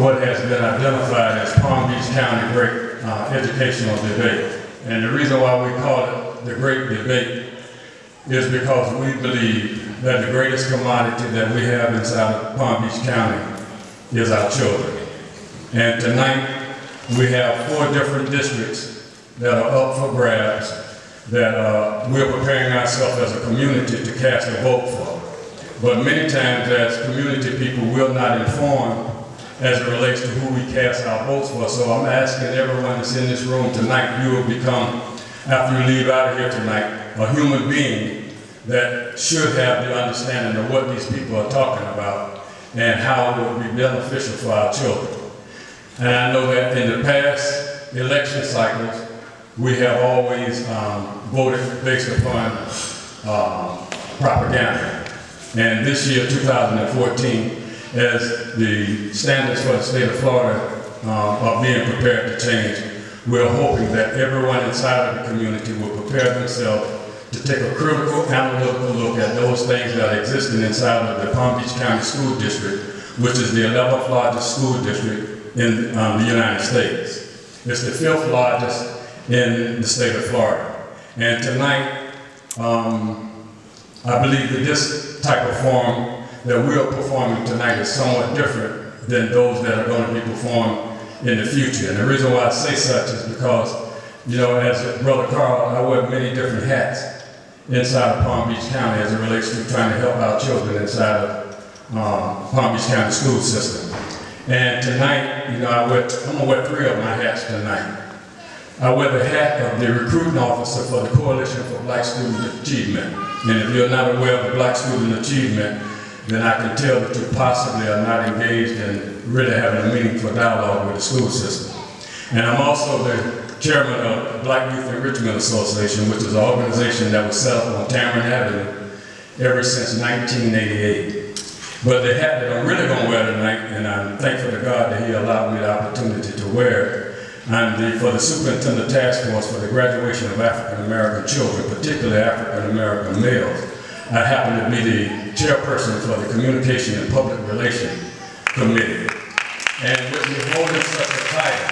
what has been identified as Palm Beach County Great Educational Debate. And the reason why we call it the Great Debate is because we believe that the greatest commodity that we have inside of Palm Beach County is our children. And tonight we have 4 different districts that are up for grabs that we're preparing ourselves as a community to cast a vote for. But many times as community people, we're not informed as it relates to who we cast our votes for. So I'm asking everyone that's in this room tonight, you will become, after you leave out of here tonight, a human being that should have the understanding of what these people are talking about and how it would be beneficial for our children. And I know that in the past election cycles, we have always voted based upon propaganda. And this year, 2014, as the standards for the state of Florida are being prepared to change, we're hoping that everyone inside of the community will prepare themselves to take a critical analytical look at those things that are existing inside of the Palm Beach County School District, which is the 11th largest school district in the United States. It's the 5th largest in the state of Florida. And tonight, I believe that this type of forum that we are performing tonight is somewhat different than those that are going to be performed in the future. And the reason why I say such is because, you know, as Brother Carl, I wear many different hats inside of Palm Beach County as it relates to trying to help our children inside of Palm Beach County school system. And tonight, you know, I'm gonna wear 3 of my hats tonight. I wear the hat of the recruiting officer for the Coalition for Black Student Achievement. And if you're not aware of the Black Student Achievement, then I can tell that you possibly are not engaged in really having a meaningful dialogue with the school system. And I'm also the chairman of the Black Youth Enrichment Association, which is an organization that was set up on Tamron Avenue ever since 1988. But the hat that I'm really going to wear tonight, and I'm thankful to God that He allowed me the opportunity to wear it, I'm for the Superintendent Task Force for the Graduation of African American Children, particularly African American males. I happen to be the chairperson for the Communication and Public Relations Committee. And with me holding such a title,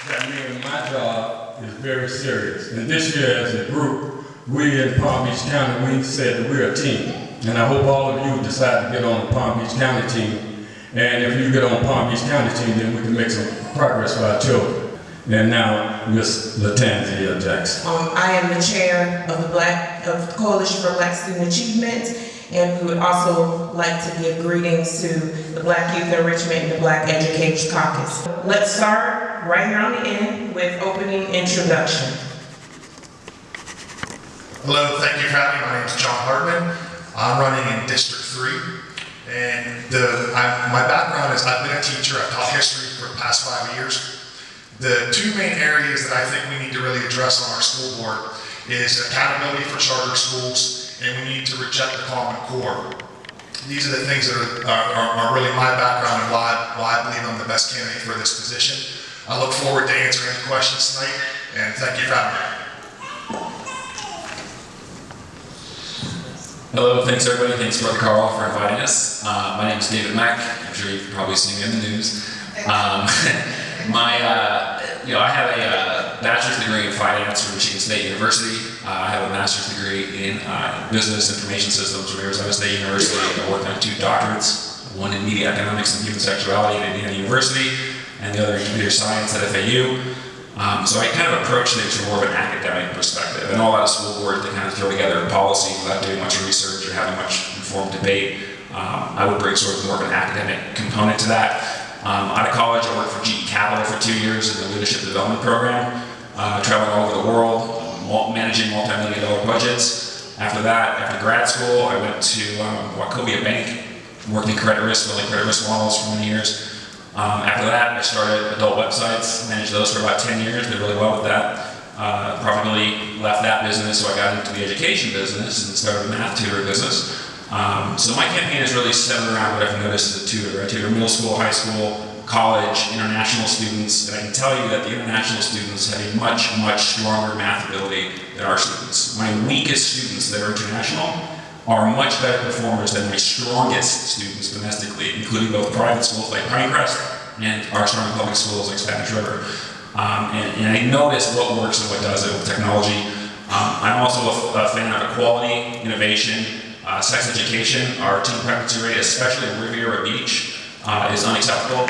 that means my job is very serious. And this year as a group, we in Palm Beach County, we said that we're a team. And I hope all of you decide to get on the Palm Beach County team. And if you get on Palm Beach County team, then we can make some progress for our children. And now, Ms. Latanzia Jackson. I am the chair of the Coalition for Black Student Achievement, and we would also like to give greetings to the Black Youth Enrichment and the Black Education Caucus. Let's start right here on the end with opening introduction. Hello, thank you for having me. My name is John Hartman. I'm running in District 3, and my background is I've been a teacher. I've taught history for the past 5 years. The 2 main areas that I think we need to really address on our school board is accountability for charter schools, and we need to reject the Common Core. These are the things that are really my background and why I believe I'm the best candidate for this position. I look forward to answering any questions tonight, and thank you for having me. Hello, thanks everybody. Thanks Brother Carl for inviting us. My name is David Mack. I'm sure you've probably seen me in the news. I have a bachelor's degree in finance from Michigan State University. I have a master's degree in business information systems from Arizona State University. I worked on 2 doctorates, one in media economics and human sexuality at Indiana University, and the other in computer science at FAU. So I kind of approach things from more of an academic perspective. I know a lot of school boards, they kind of throw together policies without doing much research or having much informed debate. I would bring sort of more of an academic component to that. Out of college, I worked for GE Capital for 2 years in the leadership development program, traveling all over the world, managing multi-million-dollar budgets. After that, after grad school, I went to Wachovia Bank, worked in credit risk, building credit risk models for 1 year. After that, I started adult websites, managed those for about 10 years, did really well with that. Probably left that business, so I got into the education business and started a math tutor business. So my campaign is really centered around what I've noticed as a tutor. I tutor middle school, high school, college, international students, and I can tell you that the international students have a much, much stronger math ability than our students. My weakest students that are international are much better performers than my strongest students domestically, including both private schools like Pinecrest and our strong public schools like Spanish River. And I notice what works and what doesn't with technology. I'm also a fan of equality, innovation, sex education. Our teen pregnancy rate, especially in Riviera Beach, is unacceptable.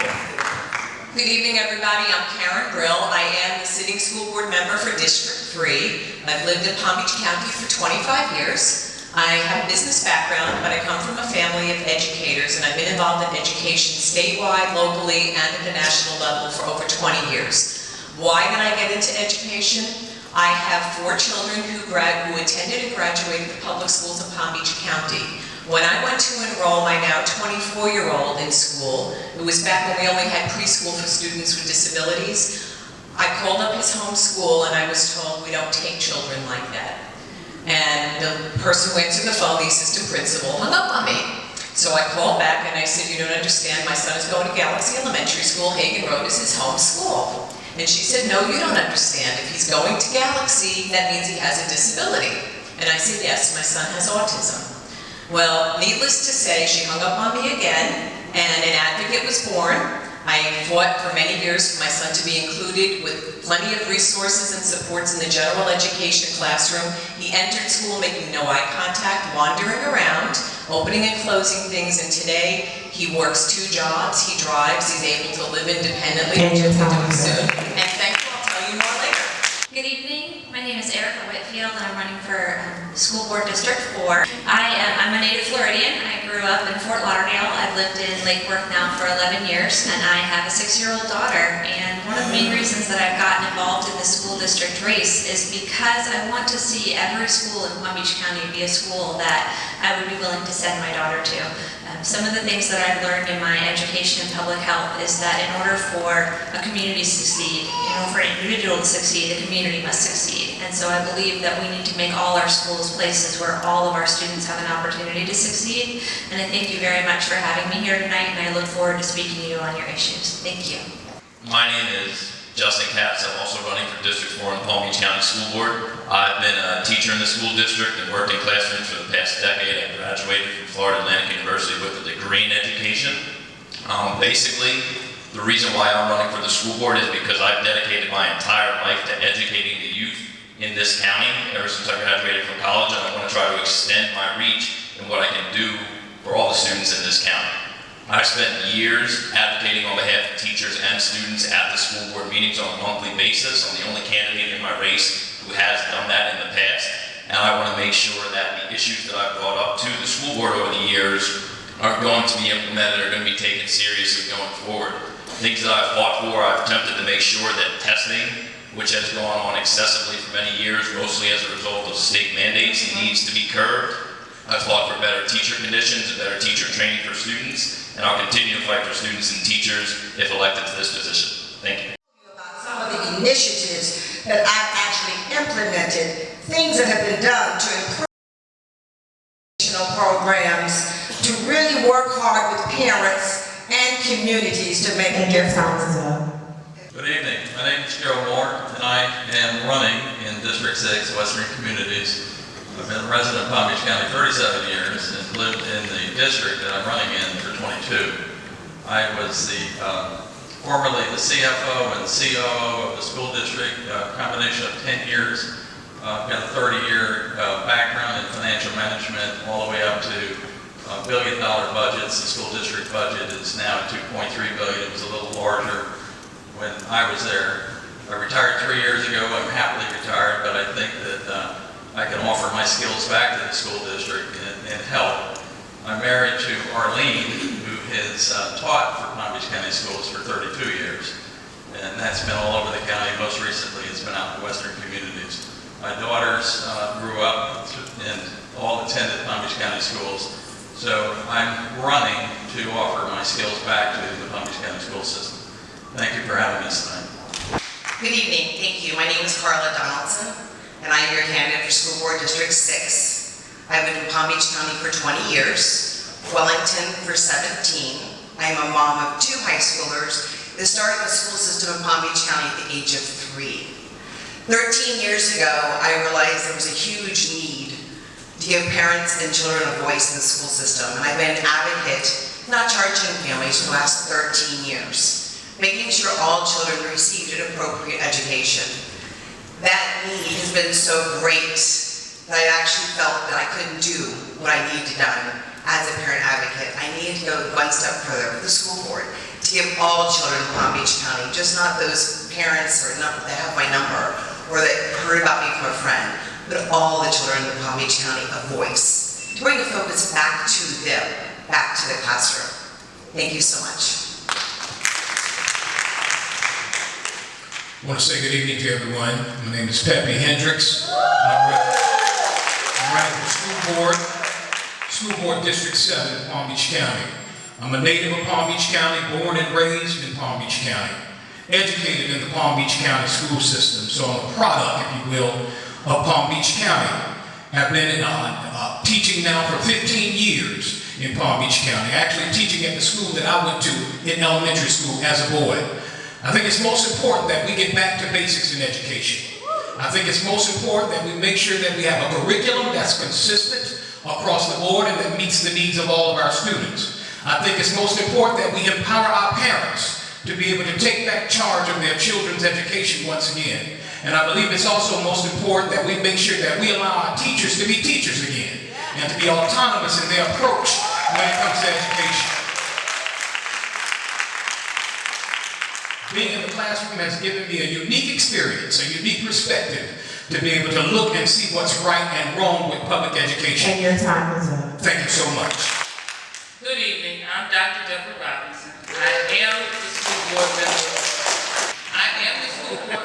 Good evening, everybody. I'm Karen Brill. I am the sitting school board member for District 3. I've lived in Palm Beach County for 25 years. I have a business background, but I come from a family of educators, and I've been involved in education statewide, locally, and at the national level for over 20 years. Why did I get into education? I have 4 children who attended and graduated the public schools of Palm Beach County. When I went to enroll my now 24-year-old in school, it was back when we only had preschool for students with disabilities, I called up his home school and I was told, we don't take children like that. And the person who answered the phone, the assistant principal, hung up on me. So I called back and I said, you don't understand, my son is going to Galaxy Elementary School, Hagen Road is his home school. And she said, no, you don't understand. If he's going to Galaxy, that means he has a disability. And I said, yes, my son has autism. Well, needless to say, she hung up on me again, and an advocate was born. I fought for many years for my son to be included with plenty of resources and supports in the general education classroom. He entered school making no eye contact, wandering around, opening and closing things, and today he works 2 jobs, he drives, he's able to live independently, which he'll be doing soon. And thank you, I'll tell you more later. Good evening, my name is Erica Whitfield and I'm running for School Board District 4. I'm a native Floridian. I grew up in Fort Lauderdale. I've lived in Lake Worth now for 11 years and I have a 6-year-old daughter. And one of the main reasons that I've gotten involved in the school district race is because I want to see every school in Palm Beach County be a school that I would be willing to send my daughter to. Some of the things that I've learned in my education in public health is that in order for a community to succeed, in order for an individual to succeed, the community must succeed. And so I believe that we need to make all our schools places where all of our students have an opportunity to succeed. And I thank you very much for having me here tonight, and I look forward to speaking to you on your issues. Thank you. My name is Justin Katz. I'm also running for District 4 in the Palm Beach County School Board. I've been a teacher in the school district and worked in classrooms for the past decade. I graduated from Florida Atlantic University with a degree in education. Basically, the reason why I'm running for the school board is because I've dedicated my entire life to educating the youth in this county ever since I graduated from college, and I want to try to extend my reach in what I can do for all the students in this county. I've spent years advocating on behalf of teachers and students at the school board meetings on a monthly basis. I'm the only candidate in my race who has done that in the past, and I want to make sure that the issues that I've brought up to the school board over the years are going to be implemented, are going to be taken seriously going forward. Things that I've fought for, I've attempted to make sure that testing, which has gone on excessively for many years, mostly as a result of state mandates, needs to be curbed. I've fought for better teacher conditions and better teacher training for students, and I'll continue to fight for students and teachers if elected to this position. Thank you. About some of the initiatives that I've actually implemented, things that have been done to improve educational programs, to really work hard with parents and communities to make a difference. Good evening. My name is Joe Moore, and I am running in District 6, Western Communities. I've been a resident of Palm Beach County 37 years and lived in the district that I'm running in for 22. I was formerly the CFO and COO of the school district, a combination of 10 years. I've got a 30-year background in financial management, all the way up to billion-dollar budgets. The school district budget is now at $2.3 billion. It was a little larger when I was there. I retired 3 years ago. I'm happily retired, but I think that I can offer my skills back to the school district and help. I'm married to Arlene, who has taught for Palm Beach County Schools for 32 years. And that's been all over the county. Most recently, it's been out in Western Communities. My daughters grew up and all attended Palm Beach County Schools. So I'm running to offer my skills back to the Palm Beach County school system. Thank you for having us tonight. Good evening. Thank you. My name is Carla Donaldson, and I am your candidate for School Board District 6. I've been in Palm Beach County for 20 years, Wellington for 17. I am a mom of 2 high schoolers that started the school system in Palm Beach County at the age of 3. 13 years ago, I realized there was a huge need to give parents and children a voice in the school system. And I've been an advocate, not charging families for the last 13 years, making sure all children received an appropriate education. That need has been so great that I actually felt that I couldn't do what I needed done as a parent advocate. I needed to go one step further with the school board to give all children in Palm Beach County, just not those parents that have my number or that heard about me from a friend, but all the children in Palm Beach County a voice, to bring the focus back to them, back to the classroom. Thank you so much. I want to say good evening to everyone. My name is Pepe Hendricks. I'm running for School Board District 7 in Palm Beach County. I'm a native of Palm Beach County, born and raised in Palm Beach County, educated in the Palm Beach County school system, so I'm a product, if you will, of Palm Beach County. I've been teaching now for 15 years in Palm Beach County, actually teaching at the school that I went to in elementary school as a boy. I think it's most important that we get back to basics in education. I think it's most important that we make sure that we have a curriculum that's consistent across the board and that meets the needs of all of our students. I think it's most important that we empower our parents to be able to take back charge of their children's education once again. And I believe it's also most important that we make sure that we allow our teachers to be teachers again and to be autonomous in their approach when it comes to education. Being in the classroom has given me a unique experience, a unique perspective to be able to look and see what's right and wrong with public education. And your time is up. Thank you so much. Good evening, I'm Dr. Deborah Robinson. I am the school board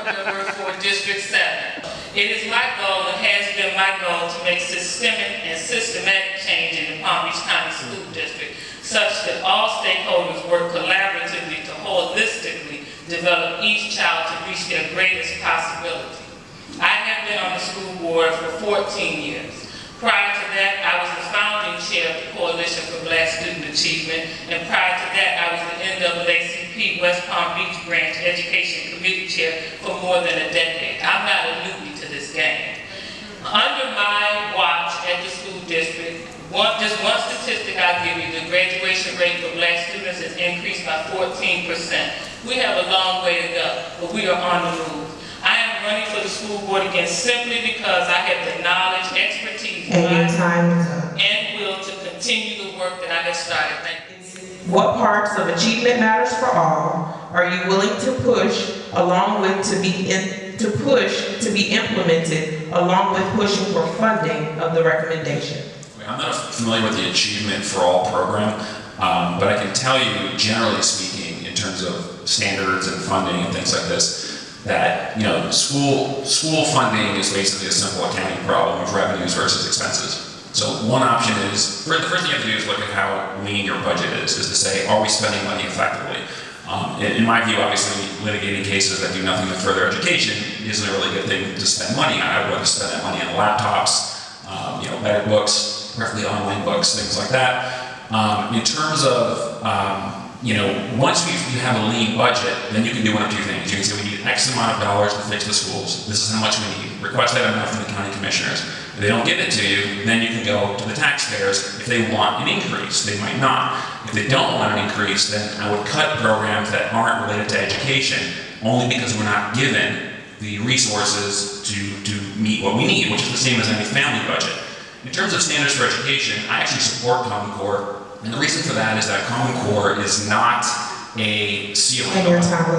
member for District 7. It is my goal and has been my goal to make systemic and systematic change in the Palm Beach County School District such that all stakeholders work collaboratively to holistically develop each child to reach their greatest possibility. I have been on the school board for 14 years. Prior to that, I was the founding chair of the Coalition for Black Student Achievement, and prior to that, I was the NAACP West Palm Beach Branch Education Committee Chair for more than a decade. I'm not a newbie to this game. Under my watch at the school district, just one statistic I'll give you, the graduation rate for black students has increased by 14%. We have a long way to go, but we are on the move. I am running for the school board again simply because I have the knowledge, expertise, and will to continue the work that I have started. Thank you. What parts of Achievement Matters for All are you willing to push along with to be implemented along with pushing for funding of the recommendation? I'm not familiar with the Achievement for All program, but I can tell you, generally speaking, in terms of standards and funding and things like this, that school funding is basically a simple accounting problem of revenues versus expenses. So one option is, the first thing you have to do is look at how lean your budget is to say, are we spending money effectively? In my view, obviously, litigating cases that do nothing with further education isn't a really good thing to spend money on. I would rather spend that money on laptops, better books, preferably online books, things like that. In terms of, once you have a lean budget, then you can do one of two things. You can say we need X amount of dollars to fix the schools. This is how much we need. Request that amount from the county commissioners. If they don't give it to you, then you can go to the taxpayers if they want an increase. They might not. If they don't want an increase, then I would cut programs that aren't related to education only because we're not given the resources to meet what we need, which is the same as any family budget. In terms of standards for education, I actually support Common Core, and the reason for that is that Common Core is not a ceiling.